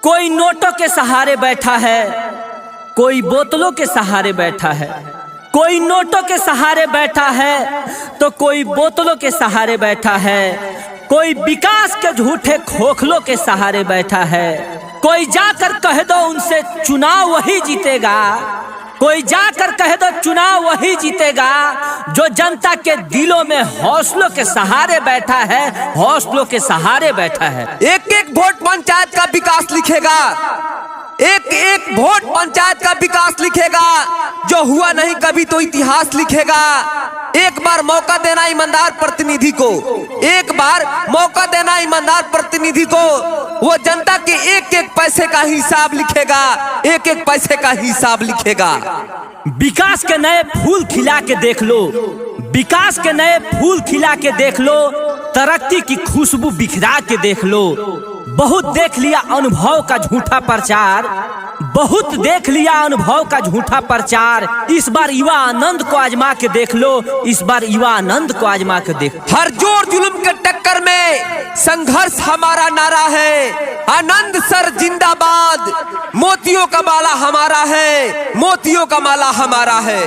कोई नोटों के सहारे बैठा है, कोई बोतलों के सहारे बैठा है। कोई नोटों के सहारे बैठा है तो कोई बोतलों के सहारे बैठा है। कोई विकास के झूठे खोखलों के सहारे बैठा है। कोई जाकर कह दो उनसे चुनाव वही जीतेगा। कोई जाकर कह दो चुनाव वही जीतेगा जो जनता के दिलों में हौसलों के सहारे बैठा है, हौसलों के सहारे बैठा है। एक एक वोट पंचायत का विकास लिखेगा, एक एक वोट पंचायत का विकास लिखेगा। जो हुआ नहीं कभी तो इतिहास लिखेगा। एक बार मौका देना ईमानदार प्रतिनिधि को, एक बार मौका देना ईमानदार प्रतिनिधि को। वो जनता के एक एक पैसे का हिसाब लिखेगा, एक एक पैसे का हिसाब लिखेगा। विकास के नए फूल खिला के देख लो, विकास के नए फूल खिला के देख लो, तरक्की की खुशबू बिखरा के देख लो। बहुत देख लिया अनुभव का झूठा प्रचार, बहुत देख लिया अनुभव का झूठा प्रचार। इस बार युवा आनंद को आजमा के देख लो, इस बार युवा आनंद को आजमा के देख। हर जोर जुल्म के टक्कर में संघर्ष हमारा नारा है। आनंद सर जिंदाबाद, मोतियों का माला हमारा है, मोतियों का माला हमारा है।